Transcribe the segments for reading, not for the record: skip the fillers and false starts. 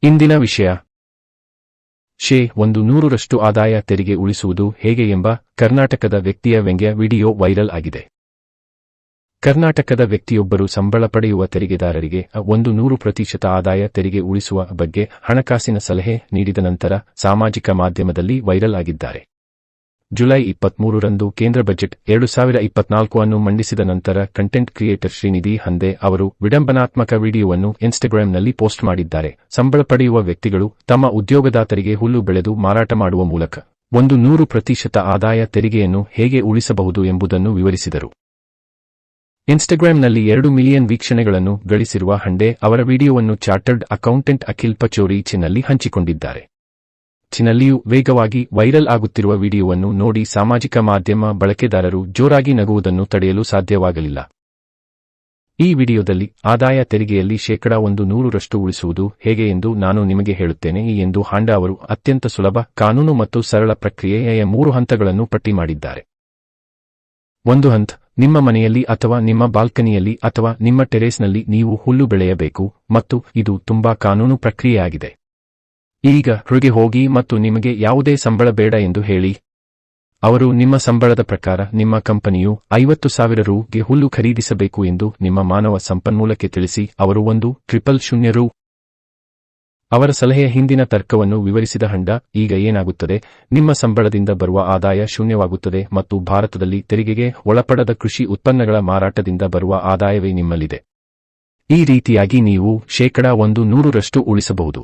ಇಂದಿನ ವಿಷಯ ಶೇ 100ರಷ್ಟು ಆದಾಯ ತೆರಿಗೆ ಉಳಿಸುವುದು ಹೇಗೆ ಎಂಬ ಕರ್ನಾಟಕದ ವ್ಯಕ್ತಿಯ ವ್ಯಂಗ್ಯ ವಿಡಿಯೋ ವೈರಲ್ ಆಗಿದೆ. ಕರ್ನಾಟಕದ ವ್ಯಕ್ತಿಯೊಬ್ಬರು ಸಂಬಳ ಪಡೆಯುವ ತೆರಿಗೆದಾರರಿಗೆ 100% ಆದಾಯ ತೆರಿಗೆ ಉಳಿಸುವ ಬಗ್ಗೆ ಹಣಕಾಸಿನ ಸಲಹೆ ನೀಡಿದ ನಂತರ ಸಾಮಾಜಿಕ ಮಾಧ್ಯಮದಲ್ಲಿ ವೈರಲ್ ಆಗಿದ್ದಾರೆ. ಜುಲೈ 23ರಂದು ಕೇಂದ್ರ ಬಜೆಟ್ 2024 ಅನ್ನು ಮಂಡಿಸಿದ ನಂತರ ಕಂಟೆಂಟ್ ಕ್ರಿಯೇಟರ್ ಶ್ರೀನಿಧಿ ಹಂದೆ ಅವರು ವಿಡಂಬನಾತ್ಮಕ ವಿಡಿಯೋವನ್ನು ಇನ್ಸ್ಟಾಗ್ರಾಂನಲ್ಲಿ ಪೋಸ್ಟ್ ಮಾಡಿದ್ದಾರೆ. ಸಂಬಳ ಪಡೆಯುವ ವ್ಯಕ್ತಿಗಳು ತಮ್ಮ ಉದ್ಯೋಗದಾತರಿಗೆ ಹುಲ್ಲು ಬೆಳೆದು ಮಾರಾಟ ಮಾಡುವ ಮೂಲಕ 100% ಆದಾಯ ತೆರಿಗೆಯನ್ನು ಹೇಗೆ ಉಳಿಸಬಹುದು ಎಂಬುದನ್ನು ವಿವರಿಸಿದರು. ಇನ್ಸ್ಟಾಗ್ರಾಂನಲ್ಲಿ 2 ಮಿಲಿಯನ್ ವೀಕ್ಷಣೆಗಳನ್ನು ಗಳಿಸಿರುವ ಹಂಡೆ ಅವರ ವಿಡಿಯೋವನ್ನು ಚಾರ್ಟರ್ಡ್ ಅಕೌಂಟೆಂಟ್ ಅಖಿಲ್ ಪಚೌರಿ ನಲ್ಲಿ ಹಂಚಿಕೊಂಡಿದ್ದಾರೆ. ನಲ್ಲಿಯೂ ವೇಗವಾಗಿ ವೈರಲ್ ಆಗುತ್ತಿರುವ ವಿಡಿಯೋವನ್ನು ನೋಡಿ ಸಾಮಾಜಿಕ ಮಾಧ್ಯಮ ಬಳಕೆದಾರರು ಜೋರಾಗಿ ನಗುವುದನ್ನು ತಡೆಯಲು ಸಾಧ್ಯವಾಗಲಿಲ್ಲ. ಈ ವಿಡಿಯೋದಲ್ಲಿ ಆದಾಯ ತೆರಿಗೆಯಲ್ಲಿ 100% ಉಳಿಸುವುದು ಹೇಗೆ ಎಂದು ನಾನು ನಿಮಗೆ ಹೇಳುತ್ತೇನೆ ಎಂದು ಹಾಂಡಾ ಅವರು ಅತ್ಯಂತ ಸುಲಭ, ಕಾನೂನು ಮತ್ತು ಸರಳ ಪ್ರಕ್ರಿಯೆಯ 3 ಹಂತಗಳನ್ನು ಪಟ್ಟಿ ಮಾಡಿದ್ದಾರೆ. 1 ಹಂತ, ನಿಮ್ಮ ಮನೆಯಲ್ಲಿ ಅಥವಾ ನಿಮ್ಮ ಬಾಲ್ಕನಿಯಲ್ಲಿ ಅಥವಾ ನಿಮ್ಮ ಟೆರೇಸ್ನಲ್ಲಿ ನೀವು ಹುಲ್ಲು ಬೆಳೆಯಬೇಕು ಮತ್ತು ಇದು ತುಂಬಾ ಕಾನೂನು ಪ್ರಕ್ರಿಯೆಯಾಗಿದೆ. ಈಗ ಹೊರಗೆ ಹೋಗಿ ಮತ್ತು ನಿಮಗೆ ಯಾವುದೇ ಸಂಬಳ ಬೇಡ ಎಂದು ಹೇಳಿ. ಅವರು ನಿಮ್ಮ ಸಂಬಳದ ಪ್ರಕಾರ ನಿಮ್ಮ ಕಂಪನಿಯು 50,000 ರುಗೆ ಹುಲ್ಲು ಖರೀದಿಸಬೇಕು ಎಂದು ನಿಮ್ಮ ಮಾನವ ಸಂಪನ್ಮೂಲಕ್ಕೆ ತಿಳಿಸಿ. ಅವರು 1,000 ರು. ಅವರ ಸಲಹೆಯ ಹಿಂದಿನ ತರ್ಕವನ್ನು ವಿವರಿಸಿದ ಹಂಡಾ, ಈಗ ಏನಾಗುತ್ತದೆ, ನಿಮ್ಮ ಸಂಬಳದಿಂದ ಬರುವ ಆದಾಯ ಶೂನ್ಯವಾಗುತ್ತದೆ ಮತ್ತು ಭಾರತದಲ್ಲಿ ತೆರಿಗೆಗೆ ಒಳಪಡದ ಕೃಷಿ ಉತ್ಪನ್ನಗಳ ಮಾರಾಟದಿಂದ ಬರುವ ಆದಾಯವೇ ನಿಮ್ಮಲ್ಲಿದೆ. ಈ ರೀತಿಯಾಗಿ ನೀವು 100% ಉಳಿಸಬಹುದು.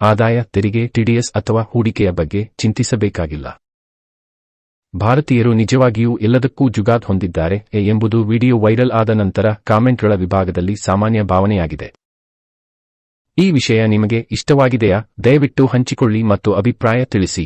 ಆದಾಯ ತೆರಿಗೆ, ಟಿಡಿಎಸ್ ಅಥವಾ ಹೂಡಿಕೆಯ ಬಗ್ಗೆ ಚಿಂತಿಸಬೇಕಾಗಿಲ್ಲ. ಭಾರತೀಯರು ನಿಜವಾಗಿಯೂ ಎಲ್ಲದಕ್ಕೂ ಜುಗಾದ್ ಹೊಂದಿದ್ದಾರೆ ಎಂಬುದು ವಿಡಿಯೋ ವೈರಲ್ ಆದ ನಂತರ ಕಾಮೆಂಟ್ಗಳ ವಿಭಾಗದಲ್ಲಿ ಸಾಮಾನ್ಯ ಭಾವನೆಯಾಗಿದೆ. ಈ ವಿಷಯ ನಿಮಗೆ ಇಷ್ಟವಾಗಿದೆಯಾ? ದಯವಿಟ್ಟು ಹಂಚಿಕೊಳ್ಳಿ ಮತ್ತು ಅಭಿಪ್ರಾಯ ತಿಳಿಸಿ.